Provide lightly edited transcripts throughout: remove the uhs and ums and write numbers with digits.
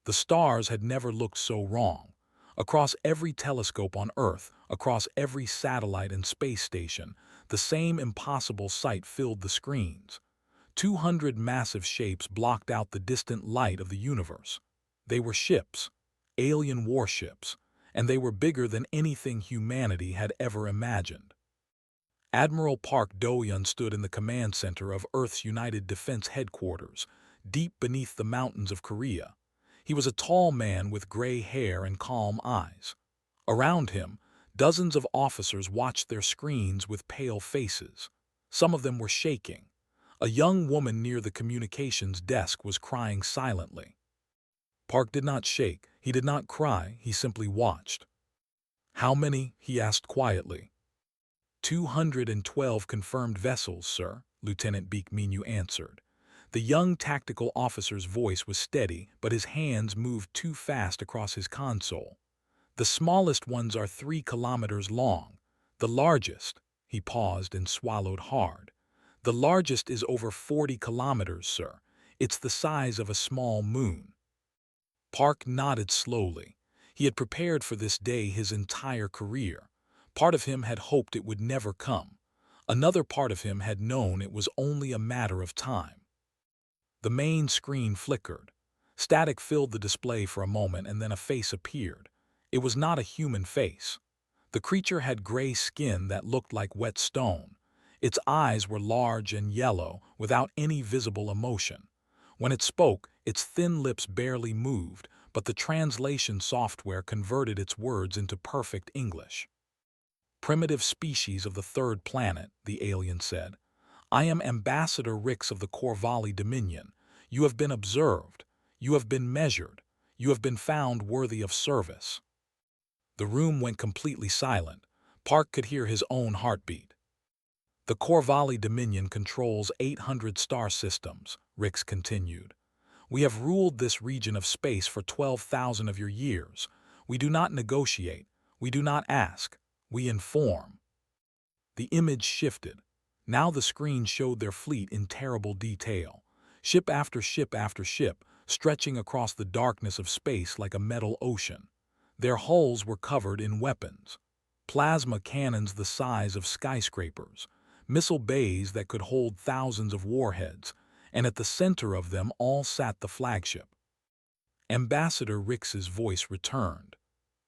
The stars had never looked so wrong. Across every telescope on Earth, across every satellite and space station, the same impossible sight filled the screens. 200 massive shapes blocked out the distant light of the universe. They were ships, alien warships, and they were bigger than anything humanity had ever imagined. Admiral Park Do-yeon stood in the command center of Earth's United Defense Headquarters, deep beneath the mountains of Korea. He was a tall man with gray hair and calm eyes. Around him, dozens of officers watched their screens with pale faces. Some of them were shaking. A young woman near the communications desk was crying silently. Park did not shake, he did not cry, he simply watched. "How many?" he asked quietly. 212 confirmed vessels, sir, Lieutenant Beekmenu answered. The young tactical officer's voice was steady, but his hands moved too fast across his console. "The smallest ones are 3 kilometers long. The largest," he paused and swallowed hard. "The largest is over 40 kilometers, sir. It's the size of a small moon." Park nodded slowly. He had prepared for this day his entire career. Part of him had hoped it would never come. Another part of him had known it was only a matter of time. The main screen flickered. Static filled the display for a moment, and then a face appeared. It was not a human face. The creature had gray skin that looked like wet stone. Its eyes were large and yellow, without any visible emotion. When it spoke, its thin lips barely moved, but the translation software converted its words into perfect English. "Primitive species of the third planet," the alien said. "I am Ambassador Rix of the Corvalli Dominion. You have been observed. You have been measured. You have been found worthy of service." The room went completely silent. Park could hear his own heartbeat. "The Corvalli Dominion controls 800 star systems," Rix continued. "We have ruled this region of space for 12,000 of your years. We do not negotiate. We do not ask. We inform." The image shifted. Now the screen showed their fleet in terrible detail. Ship after ship after ship, stretching across the darkness of space like a metal ocean. Their hulls were covered in weapons. Plasma cannons the size of skyscrapers, missile bays that could hold thousands of warheads, and at the center of them all sat the flagship. Ambassador Rix's voice returned.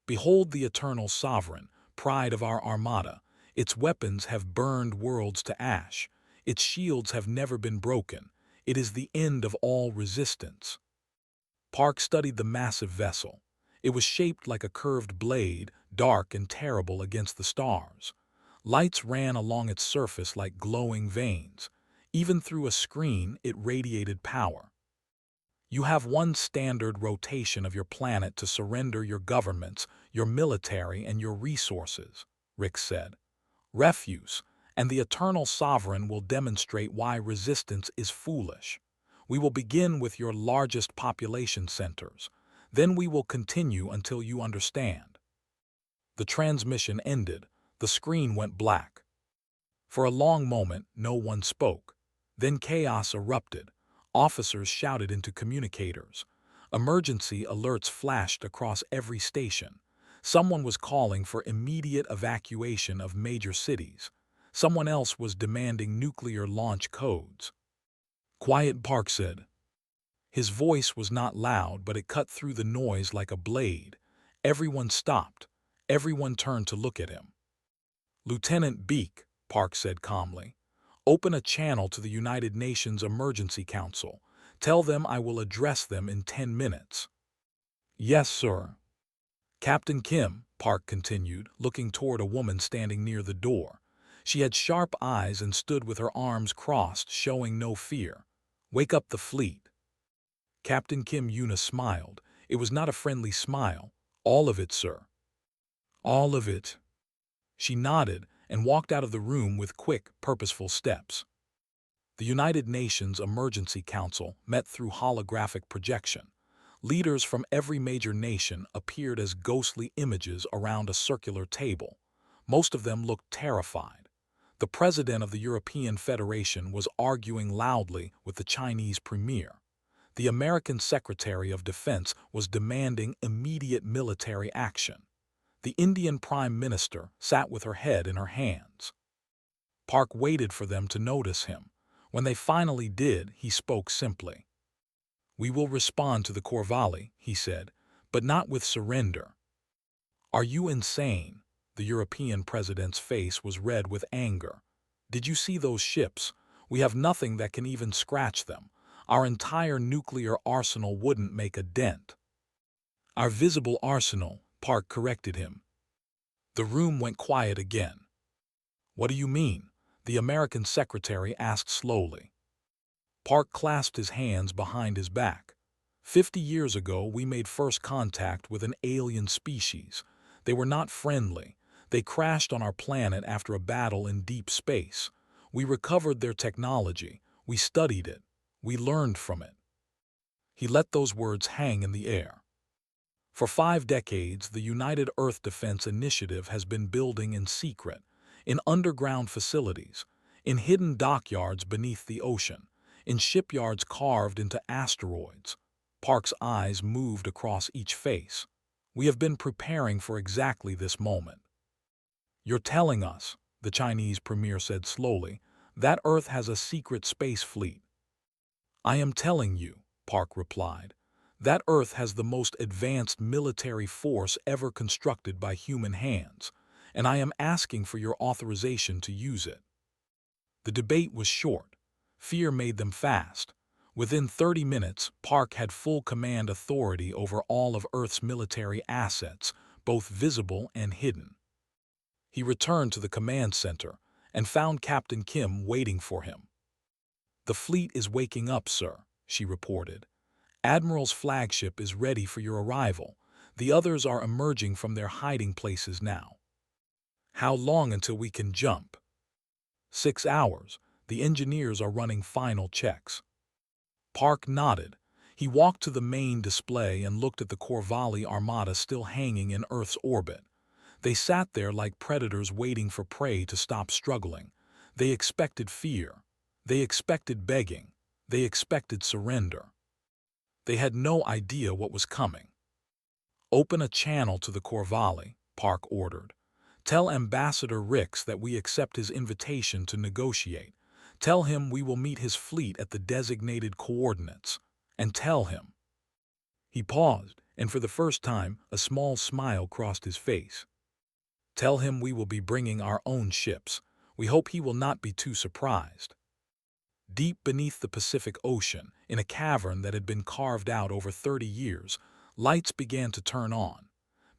"Behold the eternal sovereign, pride of our armada. Its weapons have burned worlds to ash. Its shields have never been broken. It is the end of all resistance." Park studied the massive vessel. It was shaped like a curved blade, dark and terrible against the stars. Lights ran along its surface like glowing veins. Even through a screen, it radiated power. "You have one standard rotation of your planet to surrender your governments, your military, and your resources," Rix said. "Refuse, and the eternal sovereign will demonstrate why resistance is foolish. We will begin with your largest population centers. Then we will continue until you understand." The transmission ended. The screen went black. For a long moment, no one spoke. Then chaos erupted. Officers shouted into communicators. Emergency alerts flashed across every station. Someone was calling for immediate evacuation of major cities. Someone else was demanding nuclear launch codes. "Quiet," Park said. His voice was not loud, but it cut through the noise like a blade. Everyone stopped. Everyone turned to look at him. "Lieutenant Beak," Park said calmly, "open a channel to the United Nations Emergency Council. Tell them I will address them in 10 minutes." "Yes, sir." "Captain Kim," Park continued, looking toward a woman standing near the door. She had sharp eyes and stood with her arms crossed, showing no fear. "Wake up the fleet." Captain Kim Yuna smiled. It was not a friendly smile. "All of it, sir." "All of it." She nodded and walked out of the room with quick, purposeful steps. The United Nations Emergency Council met through holographic projection. Leaders from every major nation appeared as ghostly images around a circular table. Most of them looked terrified. The president of the European Federation was arguing loudly with the Chinese premier. The American Secretary of Defense was demanding immediate military action. The Indian Prime Minister sat with her head in her hands. Park waited for them to notice him. When they finally did, he spoke simply. "We will respond to the Corvallis," he said, "but not with surrender." "Are you insane?" The European president's face was red with anger. "Did you see those ships? We have nothing that can even scratch them. Our entire nuclear arsenal wouldn't make a dent." "Our visible arsenal," Park corrected him. The room went quiet again. "What do you mean?" the American secretary asked slowly. Park clasped his hands behind his back. 50 years ago, we made first contact with an alien species. They were not friendly. They crashed on our planet after a battle in deep space. We recovered their technology. We studied it. We learned from it. He let those words hang in the air. For 5 decades, the United Earth Defense Initiative has been building in secret, in underground facilities, in hidden dockyards beneath the ocean, in shipyards carved into asteroids. Park's eyes moved across each face. "We have been preparing for exactly this moment." "You're telling us," the Chinese premier said slowly, "that Earth has a secret space fleet." "I am telling you," Park replied, "that Earth has the most advanced military force ever constructed by human hands, and I am asking for your authorization to use it." The debate was short. Fear made them fast. Within 30 minutes, Park had full command authority over all of Earth's military assets, both visible and hidden. He returned to the command center and found Captain Kim waiting for him. "The fleet is waking up, sir," she reported. "Admiral's flagship is ready for your arrival. The others are emerging from their hiding places now." "How long until we can jump?" 6 hours. The engineers are running final checks." Park nodded. He walked to the main display and looked at the Corvallis armada still hanging in Earth's orbit. They sat there like predators waiting for prey to stop struggling. They expected fear. They expected begging. They expected surrender. They had no idea what was coming. "Open a channel to the Corvallis," Park ordered. "Tell Ambassador Ricks that we accept his invitation to negotiate. Tell him we will meet his fleet at the designated coordinates. And tell him—" He paused, and for the first time, a small smile crossed his face. "Tell him we will be bringing our own ships. We hope he will not be too surprised." Deep beneath the Pacific Ocean, in a cavern that had been carved out over 30 years, lights began to turn on.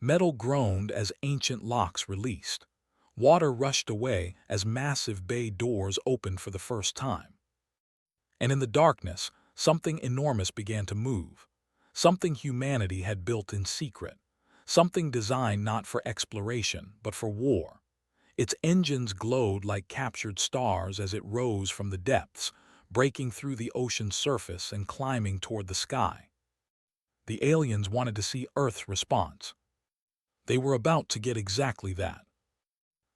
Metal groaned as ancient locks released. Water rushed away as massive bay doors opened for the first time. And in the darkness, something enormous began to move. Something humanity had built in secret. Something designed not for exploration, but for war. Its engines glowed like captured stars as it rose from the depths, breaking through the ocean's surface and climbing toward the sky. The aliens wanted to see Earth's response. They were about to get exactly that.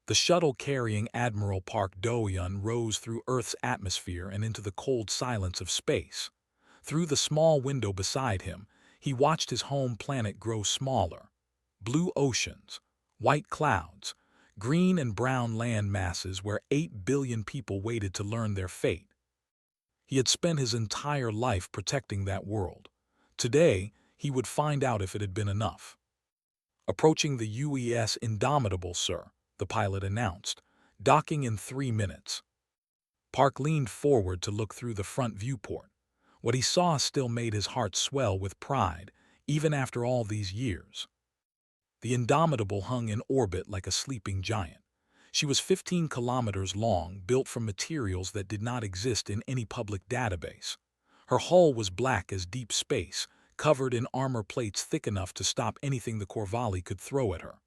The shuttle carrying Admiral Park Do-yeon rose through Earth's atmosphere and into the cold silence of space. Through the small window beside him, he watched his home planet grow smaller. Blue oceans, white clouds, green and brown land masses where 8 billion people waited to learn their fate. He had spent his entire life protecting that world. Today, he would find out if it had been enough. "Approaching the UES Indomitable, sir," the pilot announced, "docking in 3 minutes." Park leaned forward to look through the front viewport. What he saw still made his heart swell with pride, even after all these years. The Indomitable hung in orbit like a sleeping giant. She was 15 kilometers long, built from materials that did not exist in any public database. Her hull was black as deep space, covered in armor plates thick enough to stop anything the Corvallis could throw at her.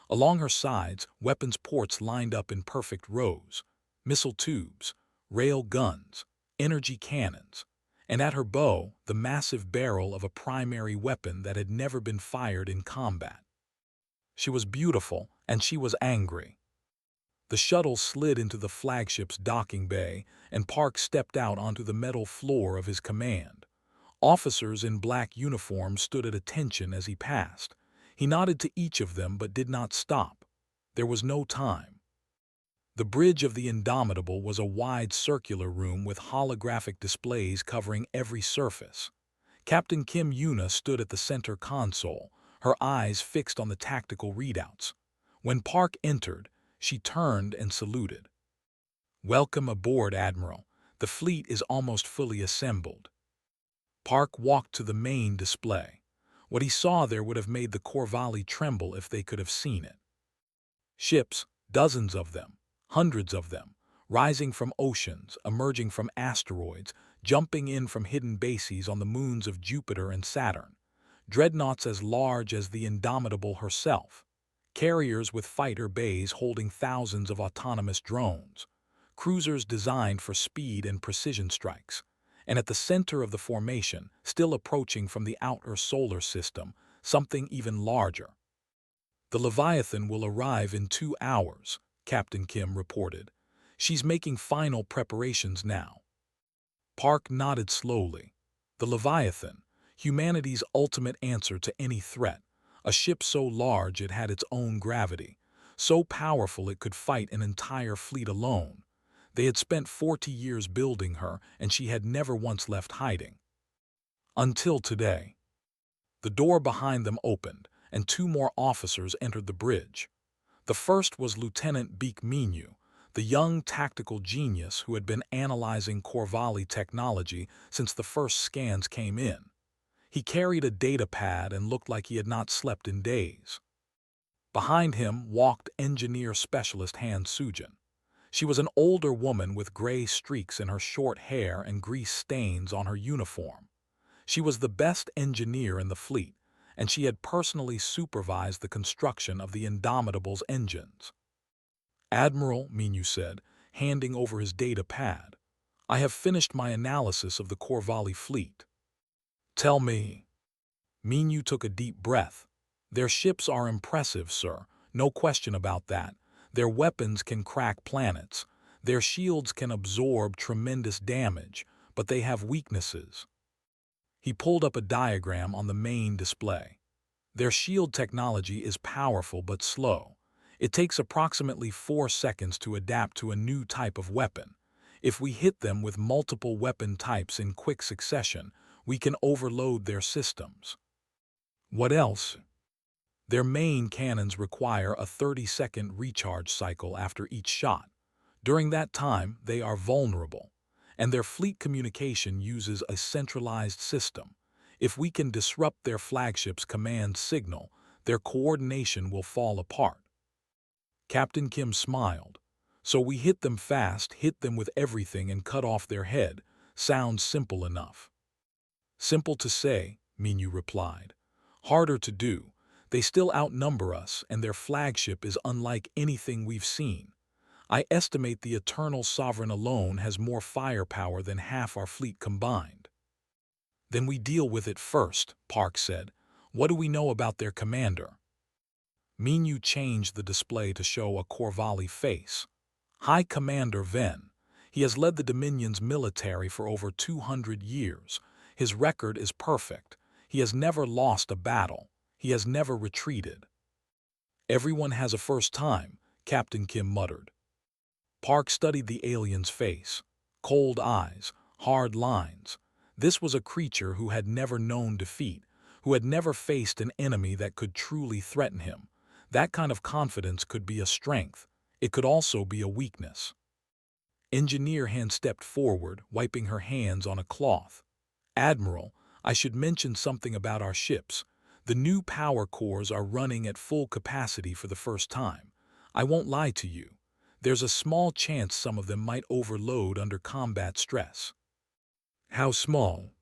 Along her sides, weapons ports lined up in perfect rows, missile tubes, rail guns, energy cannons, and at her bow, the massive barrel of a primary weapon that had never been fired in combat. She was beautiful, and she was angry. The shuttle slid into the flagship's docking bay, and Park stepped out onto the metal floor of his command. Officers in black uniforms stood at attention as he passed. He nodded to each of them but did not stop. There was no time. The bridge of the Indomitable was a wide circular room with holographic displays covering every surface. Captain Kim Yuna stood at the center console, her eyes fixed on the tactical readouts. When Park entered, she turned and saluted. "Welcome aboard, Admiral. The fleet is almost fully assembled." Park walked to the main display. What he saw there would have made the Corvallis tremble if they could have seen it. Ships, dozens of them, hundreds of them, rising from oceans, emerging from asteroids, jumping in from hidden bases on the moons of Jupiter and Saturn. Dreadnoughts as large as the Indomitable herself. Carriers with fighter bays holding thousands of autonomous drones. Cruisers designed for speed and precision strikes. And at the center of the formation, still approaching from the outer solar system, something even larger. "The Leviathan will arrive in 2 hours," Captain Kim reported. "She's making final preparations now." Park nodded slowly. The Leviathan, humanity's ultimate answer to any threat, a ship so large it had its own gravity, so powerful it could fight an entire fleet alone. They had spent 40 years building her, and she had never once left hiding. Until today. The door behind them opened, and 2 more officers entered the bridge. The first was Lieutenant Beek Minu, the young tactical genius who had been analyzing Corvallis technology since the first scans came in. He carried a data pad and looked like he had not slept in days. Behind him walked engineer specialist Han Sujin. She was an older woman with gray streaks in her short hair and grease stains on her uniform. She was the best engineer in the fleet, and she had personally supervised the construction of the Indomitable's engines. "Admiral," Minu said, handing over his data pad, "I have finished my analysis of the Corvallis fleet." "Tell me." Minu took a deep breath. "Their ships are impressive, sir. No question about that. Their weapons can crack planets. Their shields can absorb tremendous damage, but they have weaknesses." He pulled up a diagram on the main display. "Their shield technology is powerful but slow. It takes approximately 4 seconds to adapt to a new type of weapon. If we hit them with multiple weapon types in quick succession, we can overload their systems." "What else?" "Their main cannons require a 30-second recharge cycle after each shot. During that time, they are vulnerable. And their fleet communication uses a centralized system. If we can disrupt their flagship's command signal, their coordination will fall apart." Captain Kim smiled. "So we hit them fast, hit them with everything and cut off their head. Sounds simple enough." "Simple to say," Minu replied. "Harder to do. They still outnumber us, and their flagship is unlike anything we've seen. I estimate the Eternal Sovereign alone has more firepower than half our fleet combined." "Then we deal with it first," Park said. "What do we know about their commander?" Minu changed the display to show a Corvallis face. "High Commander Ven. He has led the Dominion's military for over 200 years. His record is perfect. He has never lost a battle. He has never retreated." "Everyone has a first time," Captain Kim muttered. Park studied the alien's face. Cold eyes, hard lines. This was a creature who had never known defeat, who had never faced an enemy that could truly threaten him. That kind of confidence could be a strength. It could also be a weakness. Engineer Han stepped forward, wiping her hands on a cloth. "Admiral, I should mention something about our ships. The new power cores are running at full capacity for the first time. I won't lie to you. There's a small chance some of them might overload under combat stress." "How small?"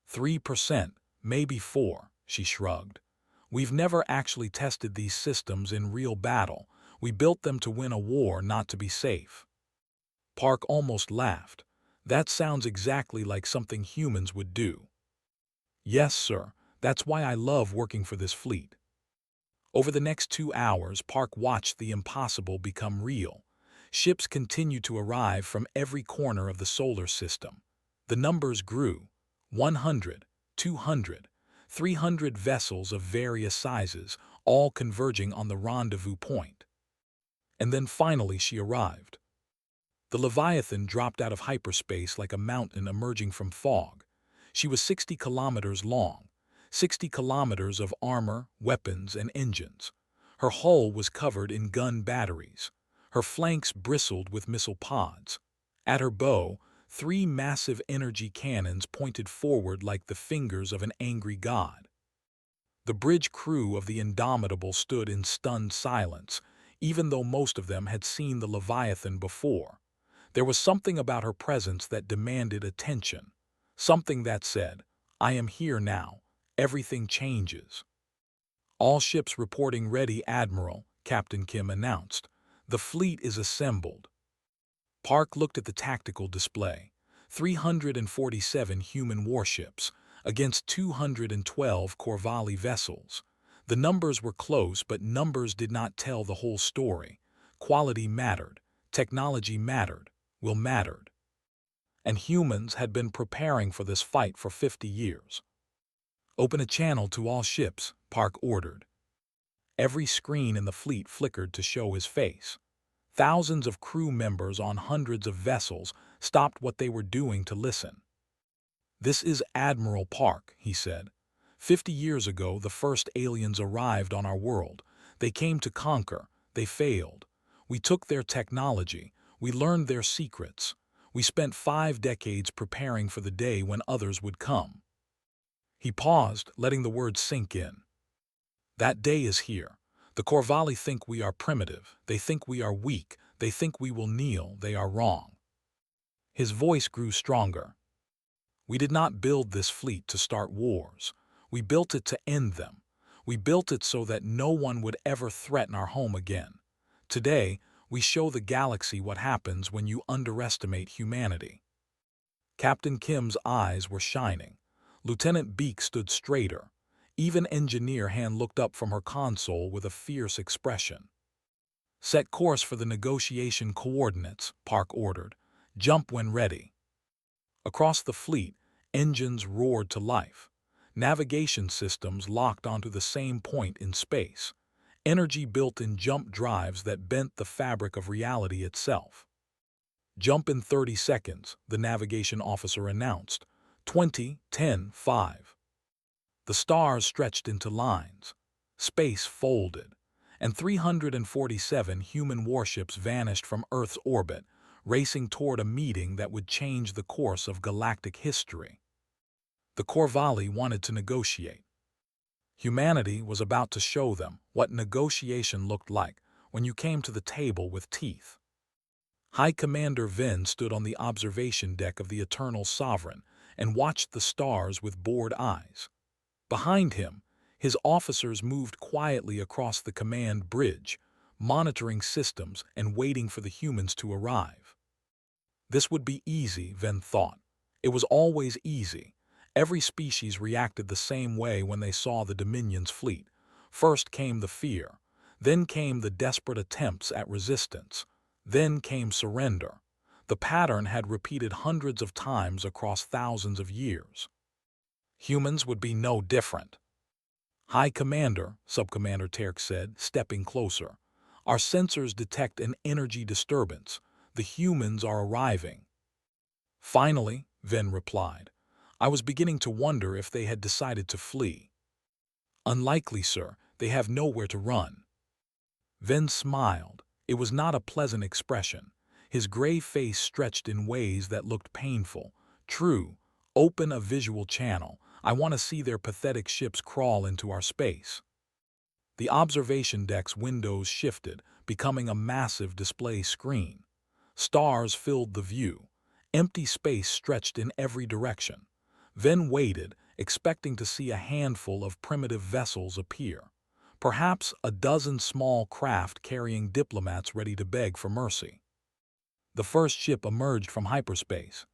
3%, maybe 4, she shrugged. "We've never actually tested these systems in real battle. We built them to win a war, not to be safe." Park almost laughed. "That sounds exactly like something humans would do." "Yes, sir. That's why I love working for this fleet." Over the next 2 hours, Park watched the impossible become real. Ships continued to arrive from every corner of the solar system. The numbers grew. 100, 200, 300 vessels of various sizes, all converging on the rendezvous point. And then finally she arrived. The Leviathan dropped out of hyperspace like a mountain emerging from fog. She was 60 kilometers long, 60 kilometers of armor, weapons, and engines. Her hull was covered in gun batteries. Her flanks bristled with missile pods. At her bow, 3 massive energy cannons pointed forward like the fingers of an angry god. The bridge crew of the Indomitable stood in stunned silence, even though most of them had seen the Leviathan before. There was something about her presence that demanded attention, something that said, "I am here now. Everything changes." "All ships reporting ready, Admiral," Captain Kim announced. "The fleet is assembled." Park looked at the tactical display. 347 human warships against 212 Corvallis vessels. The numbers were close, but numbers did not tell the whole story. Quality mattered. Technology mattered. Will mattered. And humans had been preparing for this fight for 50 years. "Open a channel to all ships," Park ordered. Every screen in the fleet flickered to show his face. Thousands of crew members on hundreds of vessels stopped what they were doing to listen. "This is Admiral Park," he said. 50 years ago, the first aliens arrived on our world. They came to conquer. They failed. We took their technology. We learned their secrets. We spent 5 decades preparing for the day when others would come." He paused, letting the words sink in. "That day is here. The Corvallis think we are primitive. They think we are weak. They think we will kneel. They are wrong." His voice grew stronger. "We did not build this fleet to start wars. We built it to end them. We built it so that no one would ever threaten our home again. Today, we show the galaxy what happens when you underestimate humanity." Captain Kim's eyes were shining. Lieutenant Beak stood straighter. Even Engineer Han looked up from her console with a fierce expression. "Set course for the negotiation coordinates," Park ordered. "Jump when ready." Across the fleet, engines roared to life. Navigation systems locked onto the same point in space. Energy built in jump drives that bent the fabric of reality itself. "Jump in 30 seconds, the navigation officer announced. 20, 10, 5. The stars stretched into lines. Space folded, and 347 human warships vanished from Earth's orbit, racing toward a meeting that would change the course of galactic history. The Corvallis wanted to negotiate. Humanity was about to show them what negotiation looked like when you came to the table with teeth. High Commander Ven stood on the observation deck of the Eternal Sovereign and watched the stars with bored eyes. Behind him, his officers moved quietly across the command bridge, monitoring systems and waiting for the humans to arrive. This would be easy, Ven thought. It was always easy. Every species reacted the same way when they saw the Dominion's fleet. First came the fear, then came the desperate attempts at resistance, then came surrender. The pattern had repeated hundreds of times across thousands of years. Humans would be no different. "High Commander," Subcommander Terk said, stepping closer. "Our sensors detect an energy disturbance. The humans are arriving." "Finally," Ven replied. "I was beginning to wonder if they had decided to flee." "Unlikely, sir. They have nowhere to run." Ven smiled. It was not a pleasant expression. His gray face stretched in ways that looked painful. "True. Open a visual channel. I want to see their pathetic ships crawl into our space." The observation deck's windows shifted, becoming a massive display screen. Stars filled the view. Empty space stretched in every direction. Ven waited, expecting to see a handful of primitive vessels appear. Perhaps a dozen small craft carrying diplomats ready to beg for mercy. The first ship emerged from hyperspace.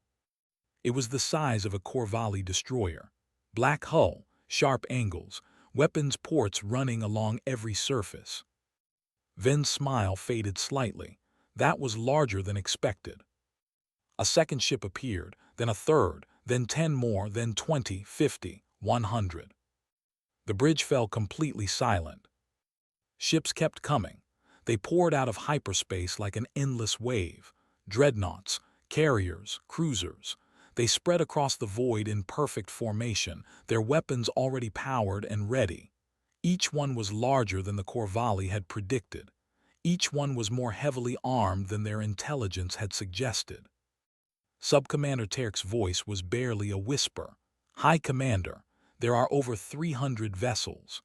It was the size of a Corvallis destroyer. Black hull, sharp angles, weapons ports running along every surface. Ven's smile faded slightly. That was larger than expected. A second ship appeared, then a third, then 10 more, then 20, 50, 100. The bridge fell completely silent. Ships kept coming. They poured out of hyperspace like an endless wave. Dreadnoughts, carriers, cruisers. They spread across the void in perfect formation, their weapons already powered and ready. Each one was larger than the Corvallis had predicted. Each one was more heavily armed than their intelligence had suggested. Subcommander Terk's voice was barely a whisper. "High Commander, there are over 300 vessels."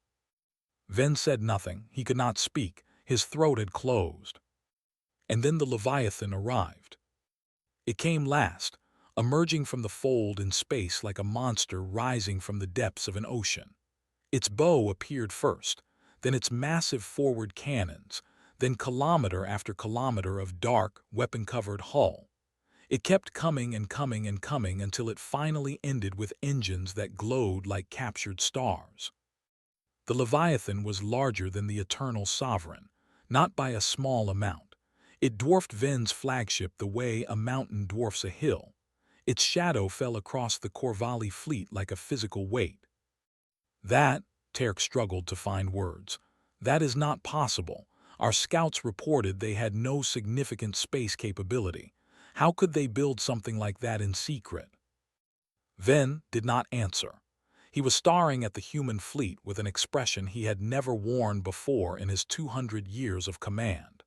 Ven said nothing. He could not speak. His throat had closed. And then the Leviathan arrived. It came last, emerging from the fold in space like a monster rising from the depths of an ocean. Its bow appeared first, then its massive forward cannons, then kilometer after kilometer of dark, weapon-covered hull. It kept coming and coming and coming until it finally ended with engines that glowed like captured stars. The Leviathan was larger than the Eternal Sovereign, not by a small amount. It dwarfed Ven's flagship the way a mountain dwarfs a hill. Its shadow fell across the Corvallis fleet like a physical weight. "That," Terk struggled to find words, "that is not possible. Our scouts reported they had no significant space capability. How could they build something like that in secret?" Ven did not answer. He was staring at the human fleet with an expression he had never worn before in his 200 years of command.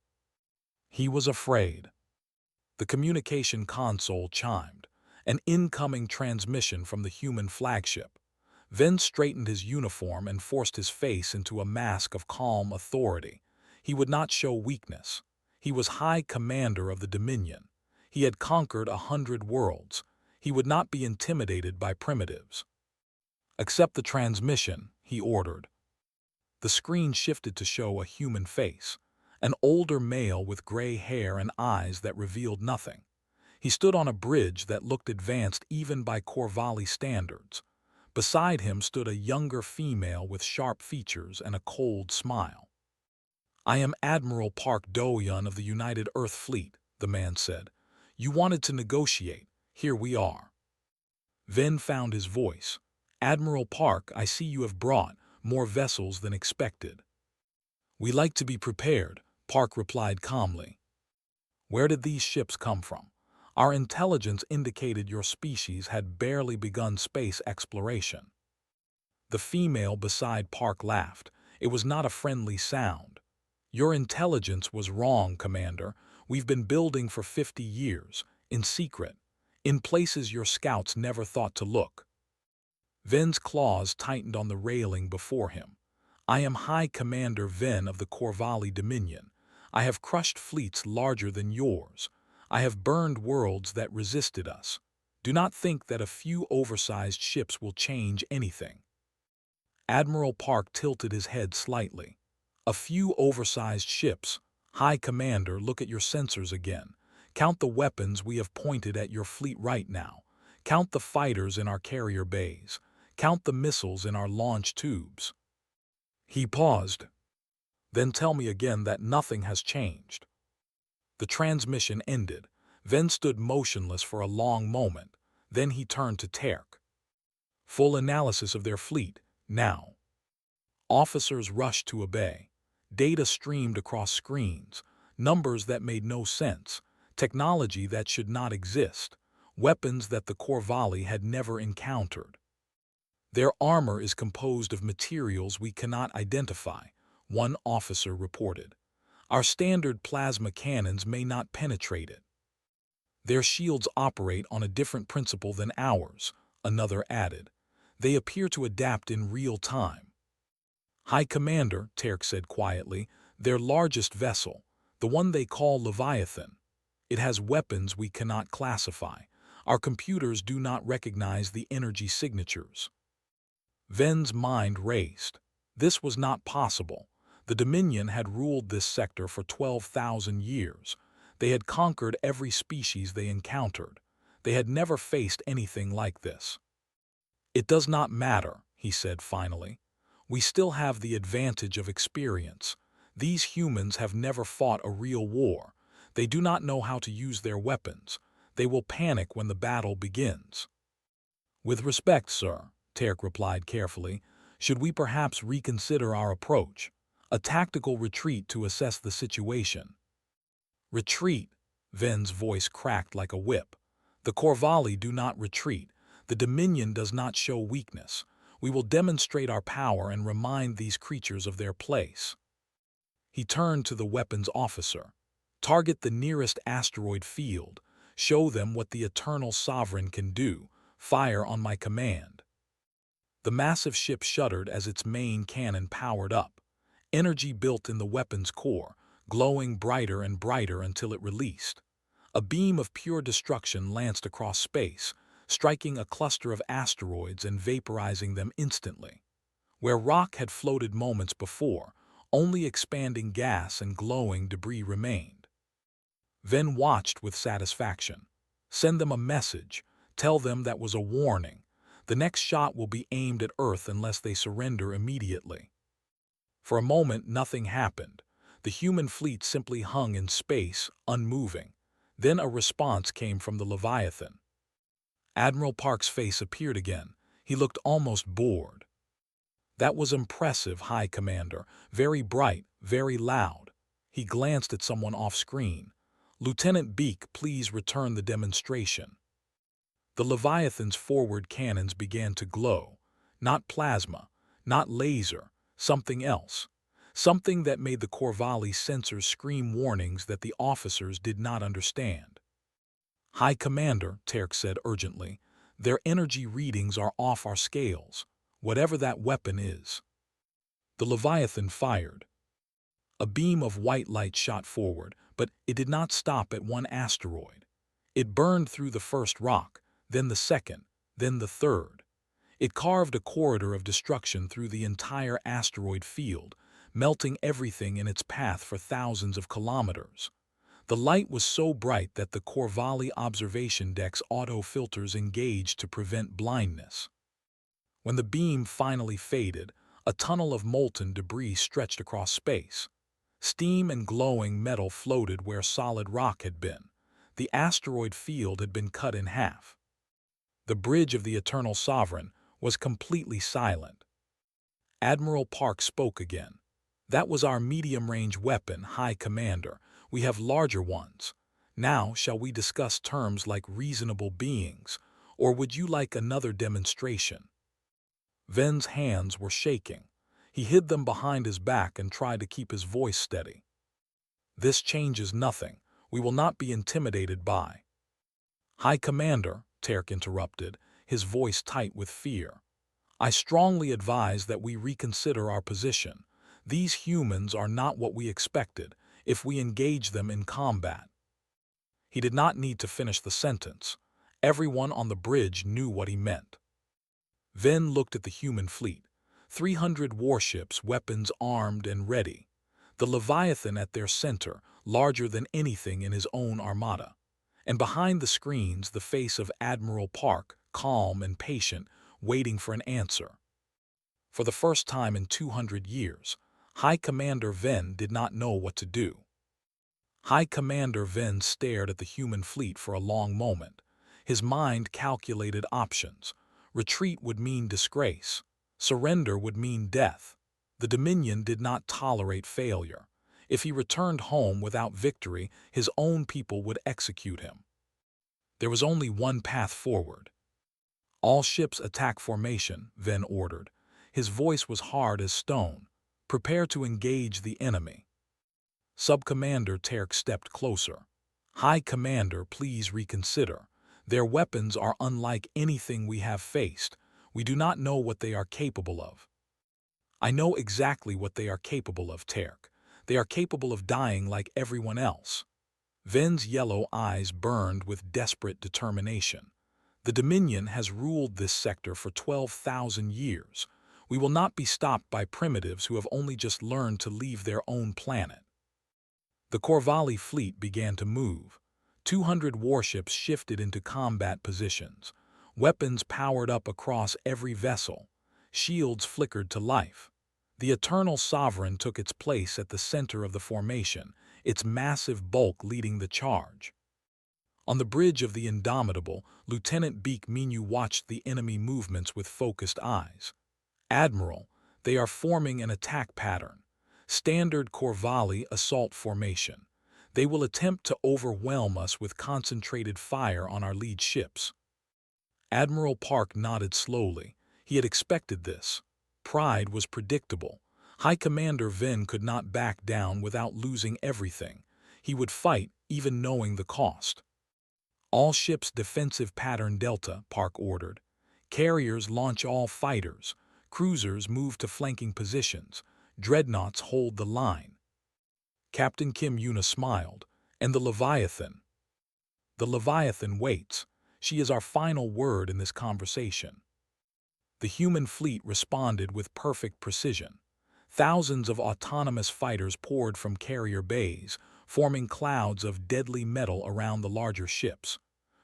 He was afraid. The communication console chimed, an incoming transmission from the human flagship. Ven straightened his uniform and forced his face into a mask of calm authority. He would not show weakness. He was High Commander of the Dominion. He had conquered 100 worlds. He would not be intimidated by primitives. "Accept the transmission," he ordered. The screen shifted to show a human face, an older male with gray hair and eyes that revealed nothing. He stood on a bridge that looked advanced even by Corvallis standards. Beside him stood a younger female with sharp features and a cold smile. "I am Admiral Park Do-Yun of the United Earth Fleet," the man said. "You wanted to negotiate. Here we are." Ven found his voice. "Admiral Park, I see you have brought more vessels than expected." "We like to be prepared," Park replied calmly. "Where did these ships come from?" "Our intelligence indicated your species had barely begun space exploration." The female beside Park laughed. It was not a friendly sound. "Your intelligence was wrong, Commander. We've been building for 50 years, in secret, in places your scouts never thought to look." Ven's claws tightened on the railing before him. "I am High Commander Ven of the Corvallis Dominion. I have crushed fleets larger than yours. I have burned worlds that resisted us. Do not think that a few oversized ships will change anything." Admiral Park tilted his head slightly. "A few oversized ships? High Commander, look at your sensors again. Count the weapons we have pointed at your fleet right now. Count the fighters in our carrier bays. Count the missiles in our launch tubes." He paused. "Then tell me again that nothing has changed." The transmission ended. Ven stood motionless for a long moment. Then he turned to Terk. "Full analysis of their fleet, now." Officers rushed to obey. Data streamed across screens, numbers that made no sense, technology that should not exist, weapons that the Corvallis had never encountered. "Their armor is composed of materials we cannot identify," one officer reported. "Our standard plasma cannons may not penetrate it." "Their shields operate on a different principle than ours," another added. "They appear to adapt in real time." "High Commander," Terk said quietly, "their largest vessel, the one they call Leviathan. It has weapons we cannot classify. Our computers do not recognize the energy signatures." Ven's mind raced. This was not possible. The Dominion had ruled this sector for 12,000 years. They had conquered every species they encountered. They had never faced anything like this. "It does not matter," he said finally. "We still have the advantage of experience. These humans have never fought a real war. They do not know how to use their weapons. They will panic when the battle begins." With respect, sir, Terk replied carefully, should we perhaps reconsider our approach? A tactical retreat to assess the situation. Retreat, Ven's voice cracked like a whip. The Corvalli do not retreat. The Dominion does not show weakness. We will demonstrate our power and remind these creatures of their place. He turned to the weapons officer. Target the nearest asteroid field. Show them what the Eternal Sovereign can do. Fire on my command. The massive ship shuddered as its main cannon powered up. Energy built in the weapon's core, glowing brighter and brighter until it released. A beam of pure destruction lanced across space, striking a cluster of asteroids and vaporizing them instantly. Where rock had floated moments before, only expanding gas and glowing debris remained. Ven watched with satisfaction. Send them a message. Tell them that was a warning. The next shot will be aimed at Earth unless they surrender immediately. For a moment, nothing happened. The human fleet simply hung in space, unmoving. Then a response came from the Leviathan. Admiral Park's face appeared again. He looked almost bored. That was impressive, High Commander. Very bright, very loud. He glanced at someone off-screen. Lieutenant Beak, please return the demonstration. The Leviathan's forward cannons began to glow. Not plasma, not laser, something else. Something that made the Corvalli sensors scream warnings that the officers did not understand. High Commander, Terk said urgently, their energy readings are off our scales, whatever that weapon is. The Leviathan fired. A beam of white light shot forward, but it did not stop at one asteroid. It burned through the first rock, then the second, then the third. It carved a corridor of destruction through the entire asteroid field, melting everything in its path for thousands of kilometers. The light was so bright that the Corvalli observation deck's auto-filters engaged to prevent blindness. When the beam finally faded, a tunnel of molten debris stretched across space. Steam and glowing metal floated where solid rock had been. The asteroid field had been cut in half. The bridge of the Eternal Sovereign was completely silent. Admiral Park spoke again. That was our medium-range weapon, High Commander. We have larger ones. Now, shall we discuss terms like reasonable beings, or would you like another demonstration? Ven's hands were shaking. He hid them behind his back and tried to keep his voice steady. This changes nothing. We will not be intimidated by. High Commander, Terk interrupted, his voice tight with fear. I strongly advise that we reconsider our position. These humans are not what we expected if we engage them in combat. He did not need to finish the sentence. Everyone on the bridge knew what he meant. Ven looked at the human fleet. 300 warships, weapons armed and ready. The Leviathan at their center, larger than anything in his own armada. And behind the screens, the face of Admiral Park, calm and patient, waiting for an answer. For the first time in 200 years, High Commander Ven did not know what to do. High Commander Ven stared at the human fleet for a long moment. His mind calculated options. Retreat would mean disgrace. Surrender would mean death. The Dominion did not tolerate failure. If he returned home without victory, his own people would execute him. There was only one path forward. All ships attack formation, Ven ordered. His voice was hard as stone. Prepare to engage the enemy. Sub-Commander Terk stepped closer. High Commander, please reconsider. Their weapons are unlike anything we have faced. We do not know what they are capable of. I know exactly what they are capable of, Terk. They are capable of dying like everyone else. Ven's yellow eyes burned with desperate determination. The Dominion has ruled this sector for 12,000 years. We will not be stopped by primitives who have only just learned to leave their own planet. The Corvalli fleet began to move. 200 warships shifted into combat positions. Weapons powered up across every vessel. Shields flickered to life. The Eternal Sovereign took its place at the center of the formation, its massive bulk leading the charge. On the bridge of the Indomitable, Lieutenant Beak Minu watched the enemy movements with focused eyes. "Admiral, they are forming an attack pattern. Standard Corvallis assault formation. They will attempt to overwhelm us with concentrated fire on our lead ships." Admiral Park nodded slowly. He had expected this. Pride was predictable. High Commander Ven could not back down without losing everything. He would fight, even knowing the cost. "All ships defensive pattern Delta," Park ordered. "Carriers launch all fighters. Cruisers move to flanking positions. Dreadnoughts hold the line." Captain Kim Yuna smiled. "And the Leviathan?" "The Leviathan waits. She is our final word in this conversation." The human fleet responded with perfect precision. Thousands of autonomous fighters poured from carrier bays, forming clouds of deadly metal around the larger ships.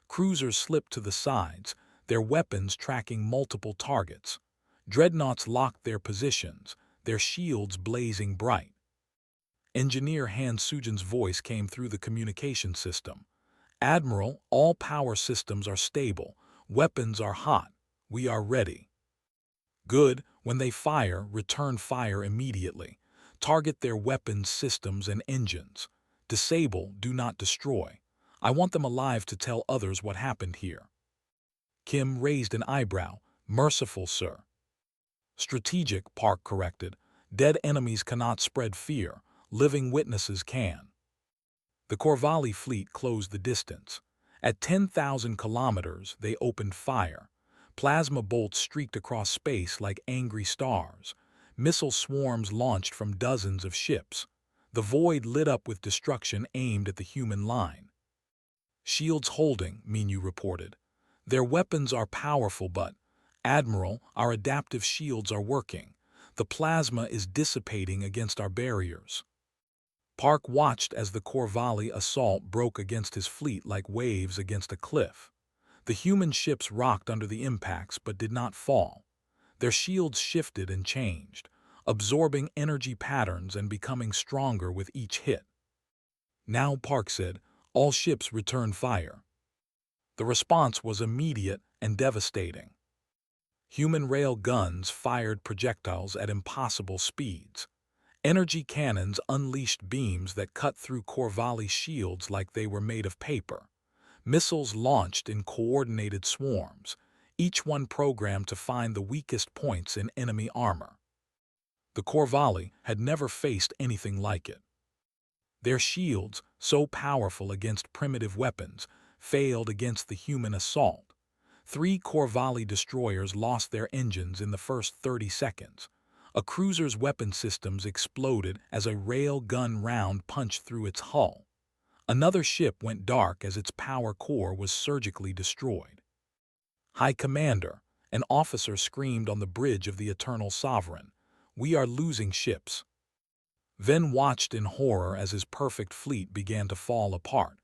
Cruisers slipped to the sides, their weapons tracking multiple targets. Dreadnoughts locked their positions, their shields blazing bright. Engineer Han Sujin's voice came through the communication system. "Admiral, all power systems are stable. Weapons are hot. We are ready." "Good. When they fire, return fire immediately. Target their weapons systems and engines. Disable, do not destroy. I want them alive to tell others what happened here." Kim raised an eyebrow. "Merciful, sir." "Strategic," Park corrected. "Dead enemies cannot spread fear. Living witnesses can." The Corvallis fleet closed the distance. At 10,000 kilometers, they opened fire. Plasma bolts streaked across space like angry stars. Missile swarms launched from dozens of ships. The void lit up with destruction aimed at the human line. "Shields holding," Minu reported. "Their weapons are powerful but, Admiral, our adaptive shields are working. The plasma is dissipating against our barriers." Park watched as the Corvallis assault broke against his fleet like waves against a cliff. The human ships rocked under the impacts but did not fall. Their shields shifted and changed, absorbing energy patterns and becoming stronger with each hit. "Now," Park said, "all ships return fire." The response was immediate and devastating. Human rail guns fired projectiles at impossible speeds. Energy cannons unleashed beams that cut through Corvallis shields like they were made of paper. Missiles launched in coordinated swarms, each one programmed to find the weakest points in enemy armor. The Corvallis had never faced anything like it. Their shields, so powerful against primitive weapons, failed against the human assault. 3 Corvallis destroyers lost their engines in the first 30 seconds. A cruiser's weapon systems exploded as a rail gun round punched through its hull. Another ship went dark as its power core was surgically destroyed. "High Commander," an officer screamed on the bridge of the Eternal Sovereign, "we are losing ships." Ven watched in horror as his perfect fleet began to fall apart.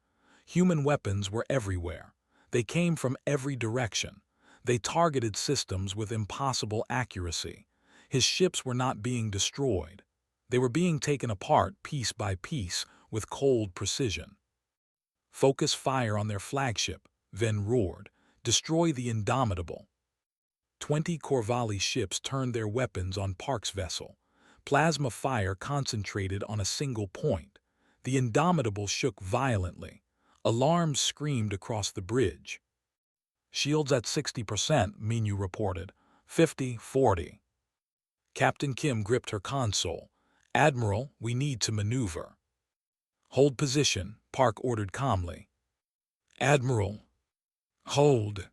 Human weapons were everywhere. They came from every direction. They targeted systems with impossible accuracy. His ships were not being destroyed. They were being taken apart piece by piece with cold precision. "Focus fire on their flagship," Ven roared. "Destroy the Indomitable." 20 Corvallis ships turned their weapons on Park's vessel. Plasma fire concentrated on a single point. The Indomitable shook violently. Alarms screamed across the bridge. "Shields at 60%, Minu reported. 50, 40. Captain Kim gripped her console. "Admiral, we need to maneuver." "Hold position," Park ordered calmly. "Admiral." "Hold."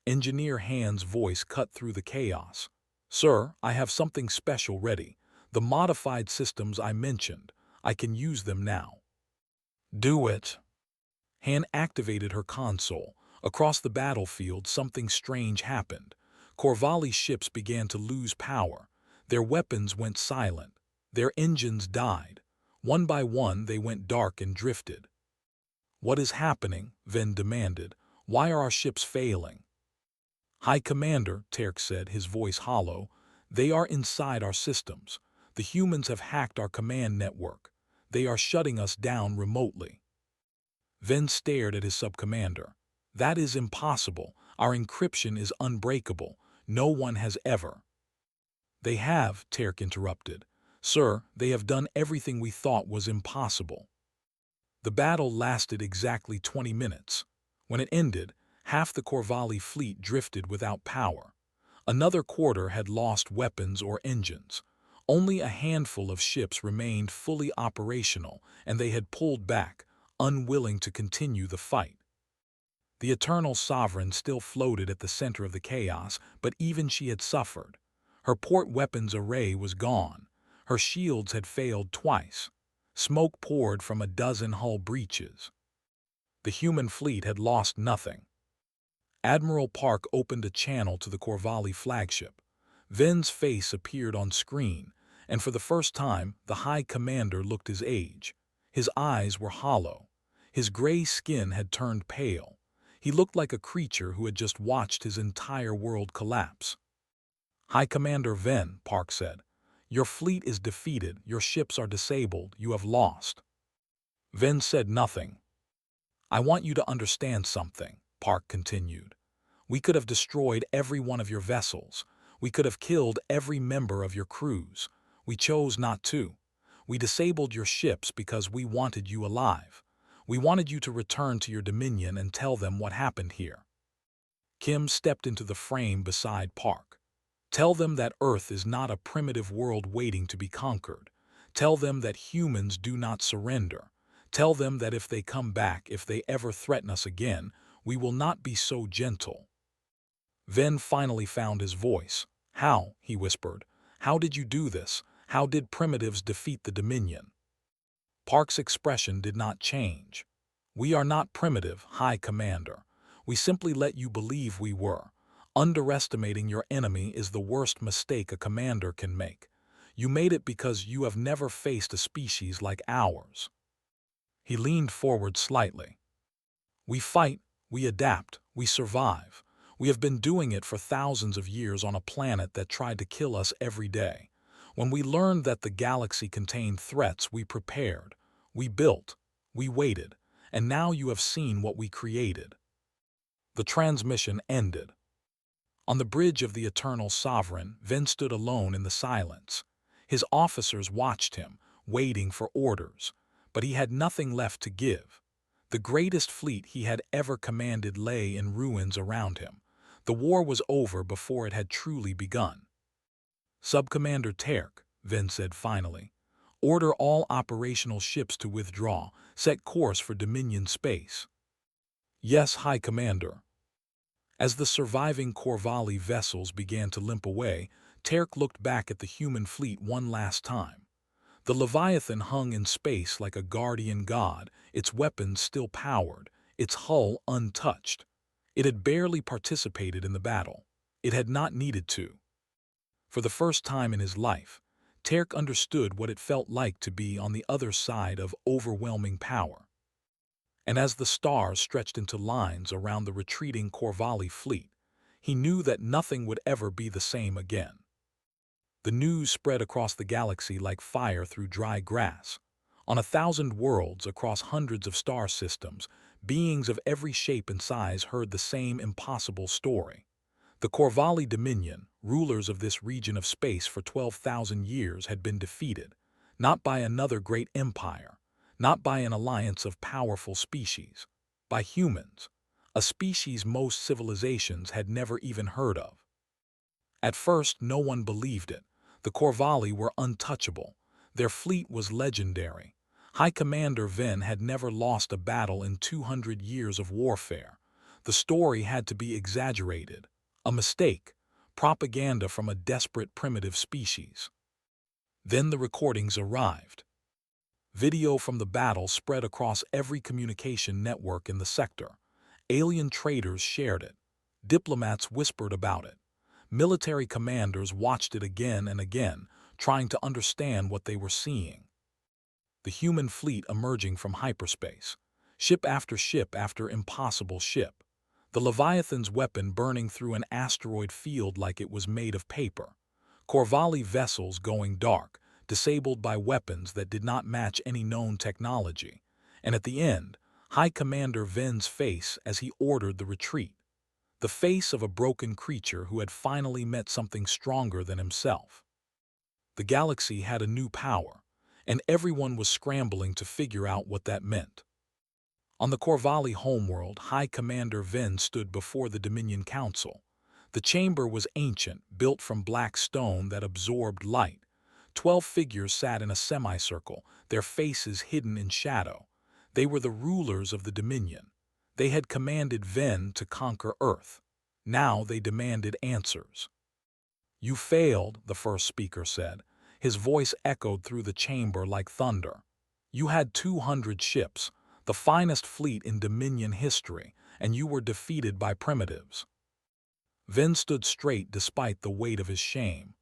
Engineer Han's voice cut through the chaos. "Sir, I have something special ready. The modified systems I mentioned. I can use them now." "Do it." Han activated her console. Across the battlefield, something strange happened. Corvallis ships began to lose power. Their weapons went silent. Their engines died. One by one, they went dark and drifted. "What is happening?" Ven demanded. "Why are our ships failing?" "High Commander," Terk said, his voice hollow, "they are inside our systems. The humans have hacked our command network. They are shutting us down remotely." Ven stared at his subcommander. That is impossible. Our encryption is unbreakable. No one has ever. They have, Terk interrupted. Sir, they have done everything we thought was impossible. The battle lasted exactly 20 minutes. When it ended, half the Corvallis fleet drifted without power. Another quarter had lost weapons or engines. Only a handful of ships remained fully operational, and they had pulled back, unwilling to continue the fight. The Eternal Sovereign still floated at the center of the chaos, but even she had suffered. Her port weapons array was gone. Her shields had failed twice. Smoke poured from a dozen hull breaches. The human fleet had lost nothing. Admiral Park opened a channel to the Corvallis flagship. Ven's face appeared on screen, and for the first time, the High Commander looked his age. His eyes were hollow. His gray skin had turned pale. He looked like a creature who had just watched his entire world collapse. High Commander Ven, Park said, your fleet is defeated, your ships are disabled, you have lost. Ven said nothing. I want you to understand something, Park continued. We could have destroyed every one of your vessels. We could have killed every member of your crews. We chose not to. We disabled your ships because we wanted you alive. We wanted you to return to your dominion and tell them what happened here. Kim stepped into the frame beside Park. Tell them that Earth is not a primitive world waiting to be conquered. Tell them that humans do not surrender. Tell them that if they come back, if they ever threaten us again, we will not be so gentle. Ven finally found his voice. How, he whispered. How did you do this? How did primitives defeat the Dominion? Park's expression did not change. We are not primitive, High Commander. We simply let you believe we were. Underestimating your enemy is the worst mistake a commander can make. You made it because you have never faced a species like ours. He leaned forward slightly. We fight, we adapt, we survive. We have been doing it for thousands of years on a planet that tried to kill us every day. When we learned that the galaxy contained threats, we prepared, we built, we waited, and now you have seen what we created. The transmission ended. On the bridge of the Eternal Sovereign, Ven stood alone in the silence. His officers watched him, waiting for orders, but he had nothing left to give. The greatest fleet he had ever commanded lay in ruins around him. The war was over before it had truly begun. Subcommander Terk, Ven said finally, order all operational ships to withdraw, set course for Dominion space. Yes, High Commander. As the surviving Corvallis vessels began to limp away, Terk looked back at the human fleet one last time. The Leviathan hung in space like a guardian god, its weapons still powered, its hull untouched. It had barely participated in the battle. It had not needed to. For the first time in his life, Terk understood what it felt like to be on the other side of overwhelming power. And as the stars stretched into lines around the retreating Corvallis fleet, he knew that nothing would ever be the same again. The news spread across the galaxy like fire through dry grass. On 1,000 worlds across hundreds of star systems, beings of every shape and size heard the same impossible story. The Corvallis Dominion, rulers of this region of space for 12,000 years, had been defeated, not by another great empire, not by an alliance of powerful species, by humans, a species most civilizations had never even heard of. At first, no one believed it. The Corvallis were untouchable. Their fleet was legendary. High Commander Ven had never lost a battle in 200 years of warfare. The story had to be exaggerated. A mistake. Propaganda from a desperate primitive species. Then the recordings arrived. Video from the battle spread across every communication network in the sector. Alien traders shared it. Diplomats whispered about it. Military commanders watched it again and again, trying to understand what they were seeing. The human fleet emerging from hyperspace. Ship after impossible ship. The Leviathan's weapon burning through an asteroid field like it was made of paper. Corvallis vessels going dark, disabled by weapons that did not match any known technology. And at the end, High Commander Ven's face as he ordered the retreat, the face of a broken creature who had finally met something stronger than himself. The galaxy had a new power, and everyone was scrambling to figure out what that meant. On the Corvallis homeworld, High Commander Ven stood before the Dominion Council. The chamber was ancient, built from black stone that absorbed light. 12 figures sat in a semicircle, their faces hidden in shadow. They were the rulers of the Dominion. They had commanded Ven to conquer Earth. Now they demanded answers. "You failed," the first speaker said. His voice echoed through the chamber like thunder. "You had 200 ships, the finest fleet in Dominion history, and you were defeated by primitives." Ven stood straight despite the weight of his shame.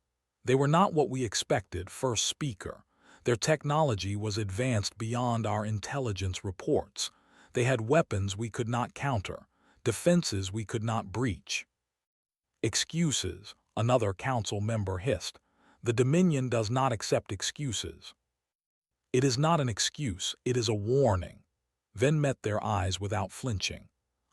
"They were not what we expected," first speaker. "Their technology was advanced beyond our intelligence reports. They had weapons we could not counter, defenses we could not breach." "Excuses," another council member hissed. "The Dominion does not accept excuses." "It is not an excuse, it is a warning." Ven met their eyes without flinching.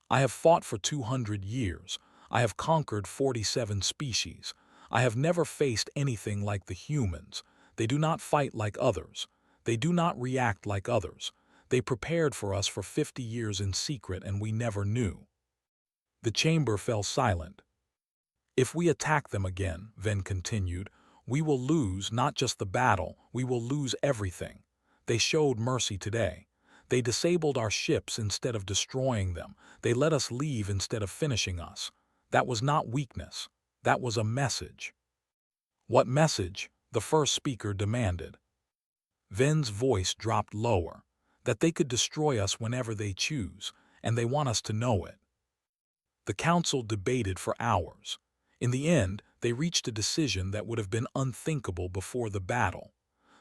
"I have fought for 200 years. I have conquered 47 species. I have never faced anything like the humans. They do not fight like others. They do not react like others. They prepared for us for 50 years in secret and we never knew." The chamber fell silent. "If we attack them again," Ven continued, "we will lose not just the battle, we will lose everything. They showed mercy today. They disabled our ships instead of destroying them. They let us leave instead of finishing us. That was not weakness. That was a message." "What message?" the first speaker demanded. Ven's voice dropped lower. "That they could destroy us whenever they choose, and they want us to know it." The council debated for hours. In the end, they reached a decision that would have been unthinkable before the battle.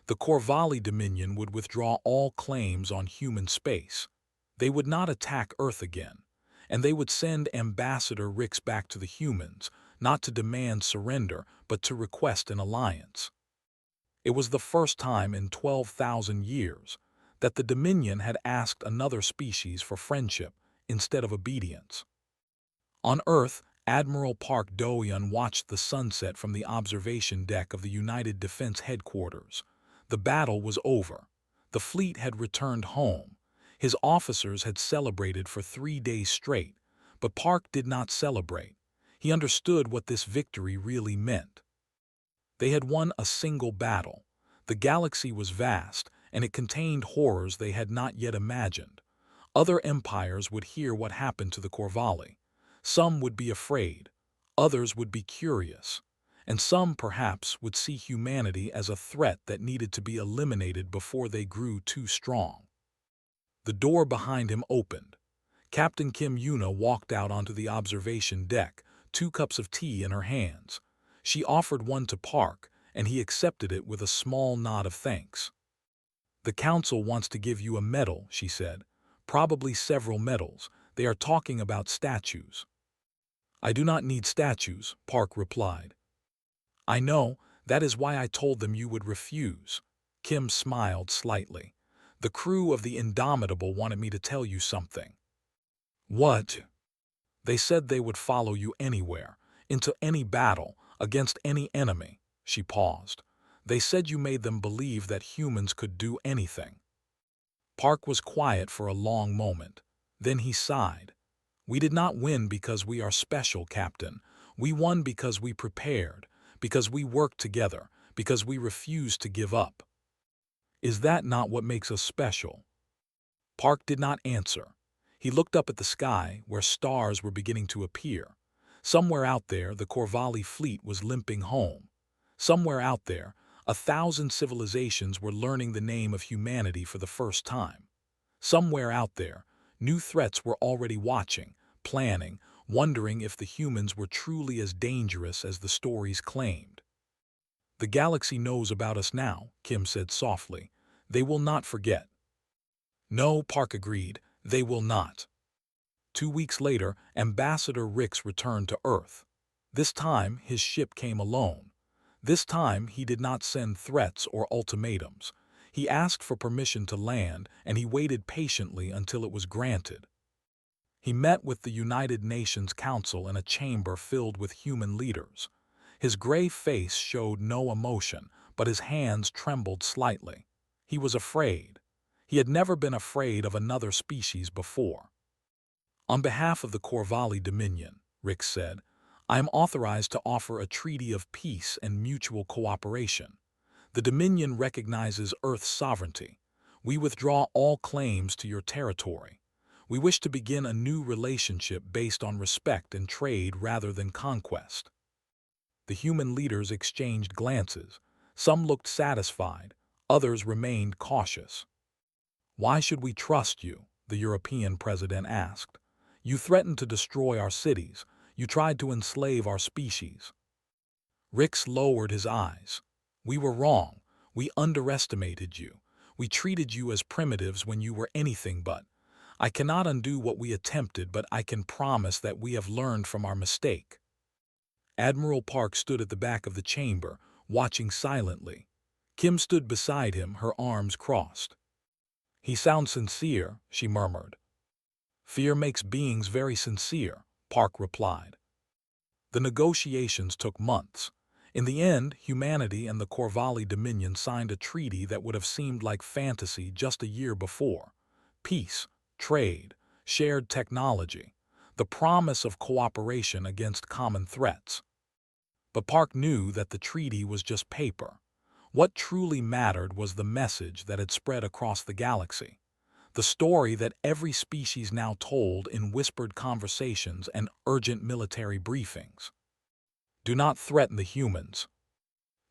The Corvallis Dominion would withdraw all claims on human space. They would not attack Earth again, and they would send Ambassador Rix back to the humans, not to demand surrender, but to request an alliance. It was the first time in 12,000 years that the Dominion had asked another species for friendship instead of obedience. On Earth, Admiral Park Do-yeon watched the sunset from the observation deck of the United Defense Headquarters. The battle was over. The fleet had returned home. His officers had celebrated for 3 days straight, but Park did not celebrate. He understood what this victory really meant. They had won a single battle. The galaxy was vast, and it contained horrors they had not yet imagined. Other empires would hear what happened to the Corvallis. Some would be afraid, others would be curious, and some perhaps would see humanity as a threat that needed to be eliminated before they grew too strong. The door behind him opened. Captain Kim Yuna walked out onto the observation deck, 2 cups of tea in her hands. She offered one to Park, and he accepted it with a small nod of thanks. "The council wants to give you a medal," she said. "Probably several medals. They are talking about statues." "I do not need statues," Park replied. "I know, that is why I told them you would refuse." Kim smiled slightly. "The crew of the Indomitable wanted me to tell you something." "What?" "They said they would follow you anywhere, into any battle, against any enemy." She paused. "They said you made them believe that humans could do anything." Park was quiet for a long moment. Then he sighed. "We did not win because we are special, Captain. We won because we prepared, because we worked together, because we refused to give up." "Is that not what makes us special?" Park did not answer. He looked up at the sky, where stars were beginning to appear. Somewhere out there, the Corvallis fleet was limping home. Somewhere out there, 1,000 civilizations were learning the name of humanity for the first time. Somewhere out there, new threats were already watching, planning, wondering if the humans were truly as dangerous as the stories claimed. "The galaxy knows about us now," Kim said softly. "They will not forget." "No," Park agreed, "they will not." 2 weeks later, Ambassador Rix returned to Earth. This time, his ship came alone. This time, he did not send threats or ultimatums. He asked for permission to land, and he waited patiently until it was granted. He met with the United Nations Council in a chamber filled with human leaders. His gray face showed no emotion, but his hands trembled slightly. He was afraid. He had never been afraid of another species before. On behalf of the Corvallis Dominion, Rick said, I am authorized to offer a treaty of peace and mutual cooperation. The Dominion recognizes Earth's sovereignty. We withdraw all claims to your territory. We wish to begin a new relationship based on respect and trade rather than conquest. The human leaders exchanged glances. Some looked satisfied, others remained cautious. Why should we trust you? The European president asked. You threatened to destroy our cities. You tried to enslave our species. Rix lowered his eyes. We were wrong. We underestimated you. We treated you as primitives when you were anything but. I cannot undo what we attempted, but I can promise that we have learned from our mistake. Admiral Park stood at the back of the chamber, watching silently. Kim stood beside him, her arms crossed. He sounds sincere, she murmured. Fear makes beings very sincere, Park replied. The negotiations took months. In the end, humanity and the Corvallis Dominion signed a treaty that would have seemed like fantasy just a year before. Peace, trade, shared technology, the promise of cooperation against common threats. But Park knew that the treaty was just paper. What truly mattered was the message that had spread across the galaxy. The story that every species now told in whispered conversations and urgent military briefings. Do not threaten the humans.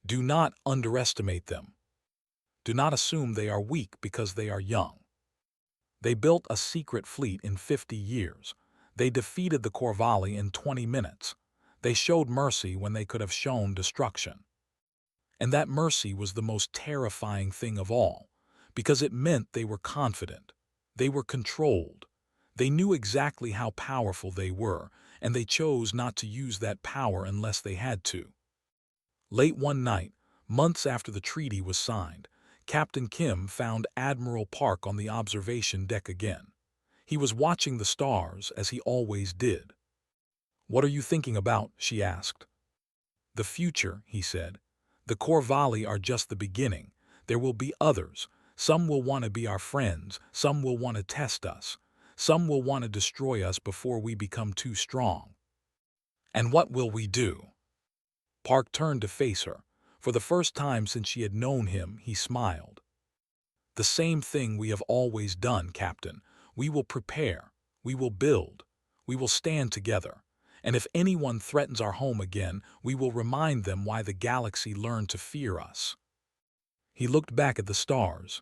Do not underestimate them. Do not assume they are weak because they are young. They built a secret fleet in 50 years. They defeated the Corvallis in 20 minutes. They showed mercy when they could have shown destruction. And that mercy was the most terrifying thing of all, because it meant they were confident. They were controlled. They knew exactly how powerful they were, and they chose not to use that power unless they had to. Late one night, months after the treaty was signed, Captain Kim found Admiral Park on the observation deck again. He was watching the stars, as he always did. What are you thinking about? She asked. The future, he said. The Corvallis are just the beginning. There will be others. Some will want to be our friends. Some will want to test us. Some will want to destroy us before we become too strong. And what will we do? Park turned to face her. For the first time since she had known him, he smiled. The same thing we have always done, Captain. We will prepare. We will build. We will stand together. And if anyone threatens our home again, we will remind them why the galaxy learned to fear us. He looked back at the stars.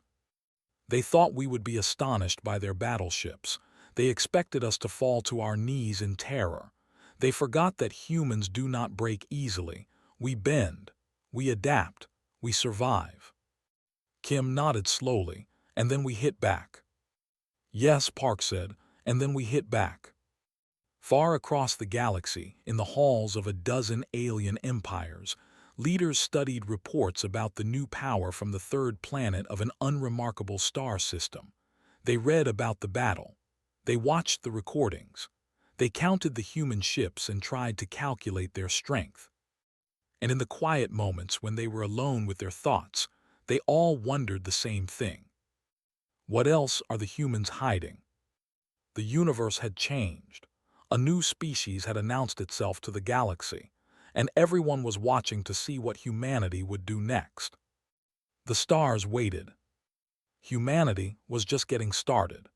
They thought we would be astonished by their battleships. They expected us to fall to our knees in terror. They forgot that humans do not break easily. We bend. We adapt. We survive. Kim nodded slowly, and then we hit back. Yes, Park said, and then we hit back. Far across the galaxy, in the halls of a dozen alien empires, leaders studied reports about the new power from the third planet of an unremarkable star system. They read about the battle. They watched the recordings. They counted the human ships and tried to calculate their strength. And in the quiet moments when they were alone with their thoughts, they all wondered the same thing. What else are the humans hiding? The universe had changed. A new species had announced itself to the galaxy, and everyone was watching to see what humanity would do next. The stars waited. Humanity was just getting started.